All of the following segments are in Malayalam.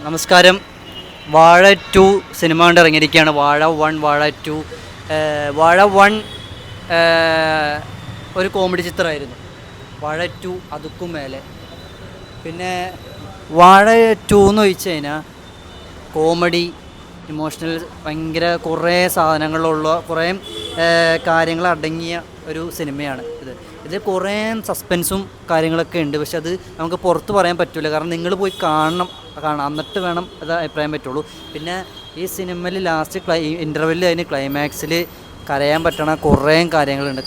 നമസ്കാരം. വാഴ 2 സിനിമ കൊണ്ട് ഇറങ്ങിയിരിക്കുകയാണ്. വാഴ 1, വാഴ 2. വാഴ 1 ഒരു കോമഡി ചിത്രമായിരുന്നു. വാഴ 2 അതുക്കും മേലെ. പിന്നെ വാഴ 2 എന്ന് ചോദിച്ചു കഴിഞ്ഞാൽ കോമഡി, ഇമോഷണൽ, ഭയങ്കര കുറേ സാധനങ്ങളുള്ള കുറേ കാര്യങ്ങൾ അടങ്ങിയ ഒരു സിനിമയാണ് ഇത് കുറേ സസ്പെൻസും കാര്യങ്ങളൊക്കെ ഉണ്ട്. പക്ഷെ അത് നമുക്ക് പുറത്ത് പറയാൻ പറ്റില്ല. കാരണം നിങ്ങൾ പോയി കാണണം എന്നിട്ട് വേണം അത് അഭിപ്രായം പറ്റുള്ളൂ. പിന്നെ ഈ സിനിമയിൽ ലാസ്റ്റ് ഇൻ്റർവെല്ലിൽ അതിന് ക്ലൈമാക്സിൽ കരയാൻ പറ്റണ കുറേ കാര്യങ്ങളുണ്ട്.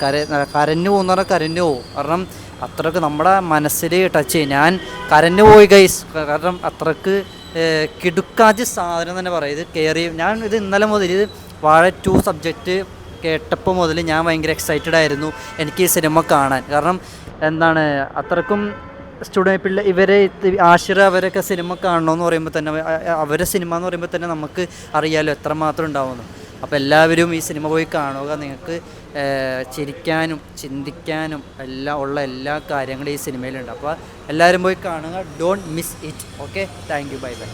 കരഞ്ഞു പോകുന്ന പറഞ്ഞാൽ കരഞ്ഞു പോകും. കാരണം അത്രയ്ക്ക് നമ്മുടെ മനസ്സിൽ ടച്ച് ചെയ്യും. ഞാൻ കരഞ്ഞു പോയി ഗൈസ്. കാരണം അത്രയ്ക്ക് കിടുക്കാച്ച് സാധനം തന്നെ പറയും. ഇത് ഞാൻ ഇത് ഇന്നലെ മുതൽ ഇത് വാഴ 2 സബ്ജക്റ്റ് കേട്ടപ്പോൾ മുതൽ ഞാൻ ഭയങ്കര എക്സൈറ്റഡ് ആയിരുന്നു എനിക്ക് ഈ സിനിമ കാണാൻ. കാരണം എന്താണ് അത്രക്കും സ്റ്റുഡൻറ്റ് ഇവരെ ആഷിർ അവരൊക്കെ സിനിമ കാണണമെന്ന് പറയുമ്പോൾ തന്നെ അവരെ സിനിമ എന്ന് പറയുമ്പോൾ തന്നെ നമുക്ക് അറിയാമല്ലോ എത്രമാത്രം ഉണ്ടാവുമെന്ന്. അപ്പോൾ എല്ലാവരും ഈ സിനിമ പോയി കാണുക. നിങ്ങൾക്ക് ചിരിക്കാനും ചിന്തിക്കാനും ഉള്ള എല്ലാ കാര്യങ്ങളും ഈ സിനിമയിലുണ്ട്. അപ്പോൾ എല്ലാവരും പോയി കാണുക. Don't miss it. Okay, thank you, bye bye.